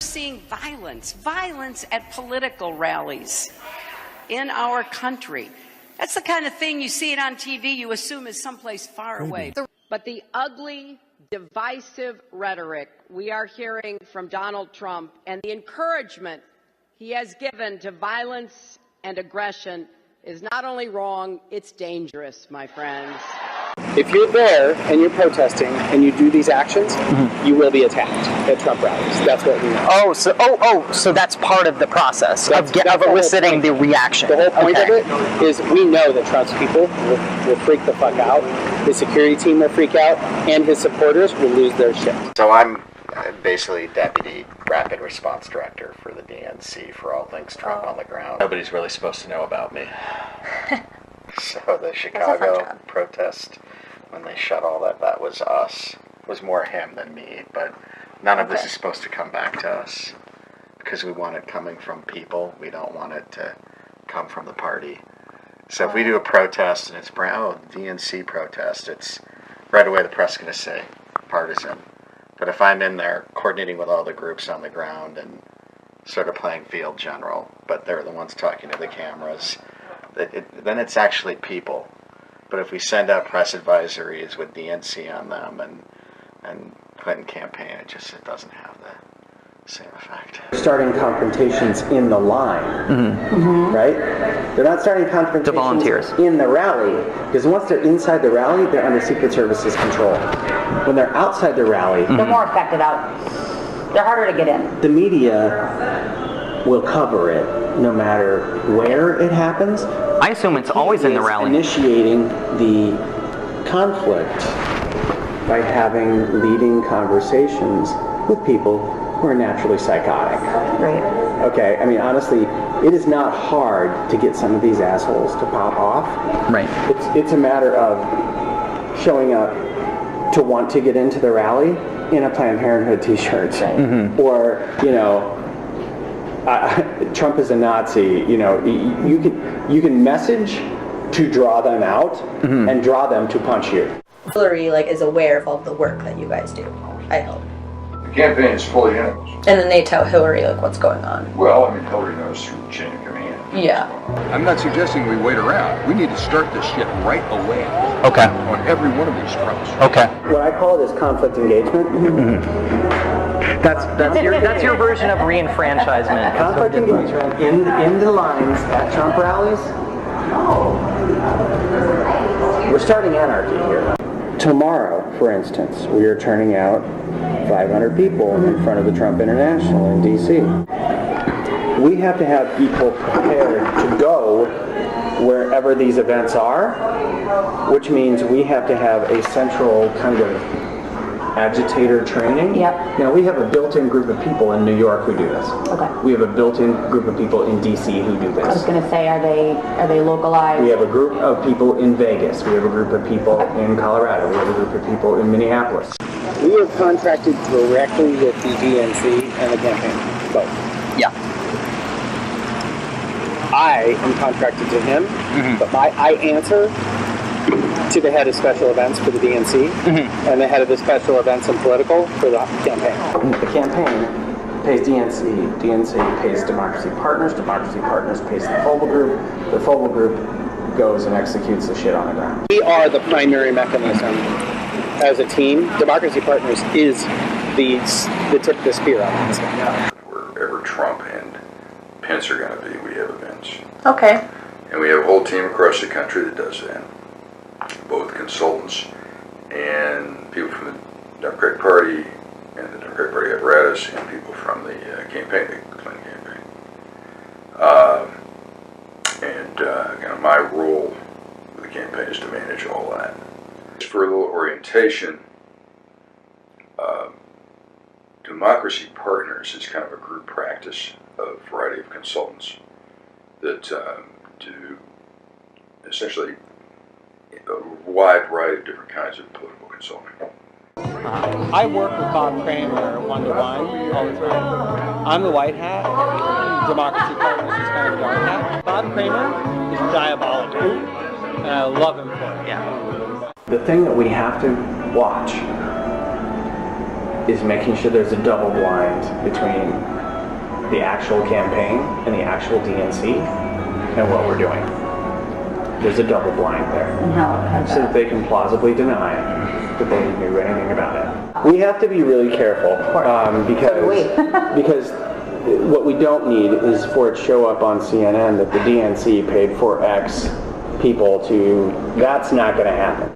seeing violence at political rallies in our country. That's the kind of thing you see it on TV, you assume is someplace far away. But the ugly, divisive rhetoric we are hearing from Donald Trump and the encouragement he has given to violence and aggression is not only wrong, it's dangerous, my friends. If you're there and you're protesting and you do these actions, you will be attacked at Trump rallies. That's what we know. So that's part of the process of eliciting the reaction. The whole point of it is we know that Trump's people will freak the fuck out. His security team will freak out, and his supporters will lose their shit. So I'm basically Deputy Rapid Response Director for the DNC for all things Trump on the ground. Nobody's really supposed to know about me. So the Chicago protest, when they shut all that was us. It was more him than me, but none of this is supposed to come back to us because we want it coming from people. We don't want it to come from the party. So if we do a protest and it's DNC protest, it's right away the press is going to say partisan. But if I'm in there coordinating with all the groups on the ground and sort of playing field general, but they're the ones talking to the cameras, then it's actually people. But if we send out press advisories with DNC on them and Clinton campaign, it doesn't have the same effect. Starting confrontations in the line, right? They're not starting confrontations volunteers in the rally, because once they're inside the rally, they're under Secret Service's control. When they're outside the rally, they're more affected out. They're harder to get in. The media will cover it no matter where it happens. I assume it's always in the rally. Initiating the conflict by having leading conversations with people who are naturally psychotic. Right. Okay, I mean, honestly, it is not hard to get some of these assholes to pop off. Right. It's a matter of showing up to want to get into the rally in a Planned Parenthood t-shirt. Or, Trump is a Nazi, you can message to draw them out and draw them to punch you. Hillary is aware of all the work that you guys do, I hope. The campaign is fully in it. And then they tell Hillary what's going on. Well, Hillary knows through the chain of command. Yeah. I'm not suggesting we wait around. We need to start this shit right away. Okay. On every one of these fronts. Okay. What I call it is conflict engagement. That's your version of reenfranchisement. Conflict engagement in the lines at Trump rallies. We're starting anarchy here. Tomorrow, for instance, we are turning out 500 people in front of the Trump International in D.C. We have to have people prepared to go wherever these events are, which means we have to have a central kind of agitator training. Yep. We have a built-in group of people in New York who do this. Okay. We have a built-in group of people in D.C. who do this. I was going to say, are they localized? We have a group of people in Vegas. We have a group of people in Colorado. We have a group of people in Minneapolis. We are contracted directly with the DNC and the campaign, both. Yeah. I am contracted to him, but I answer to the head of special events for the DNC and the head of the special events and political for the campaign. The campaign pays DNC, DNC pays Democracy Partners pays the Fogle Group, the Fogle Group goes and executes the shit on the ground. We are the primary mechanism as a team. Democracy Partners is the tip of the spear on this. Wherever Trump and Pence are going to be, we have events. Okay. And we have a whole team across the country that does that. Both consultants and people from the Democratic Party and the Democratic Party apparatus and people from the campaign, the Clinton campaign. My role with the campaign is to manage all that. For a little orientation, Democracy Partners is kind of a group practice of a variety of consultants that do essentially a wide variety of different kinds of political consulting. I work with Bob Kramer one-to-one all the time. I'm the white hat, Democracy Partners is kind of the dark hat. Bob Kramer is diabolical, and I love him for it. Yeah. The thing that we have to watch is making sure there's a double blind between the actual campaign and the actual DNC and what we're doing. There's a double blind there. And how So that they can plausibly deny that they knew anything about it. We have to be really careful because what we don't need is for it to show up on CNN that the DNC paid for X people to, that's not going to happen.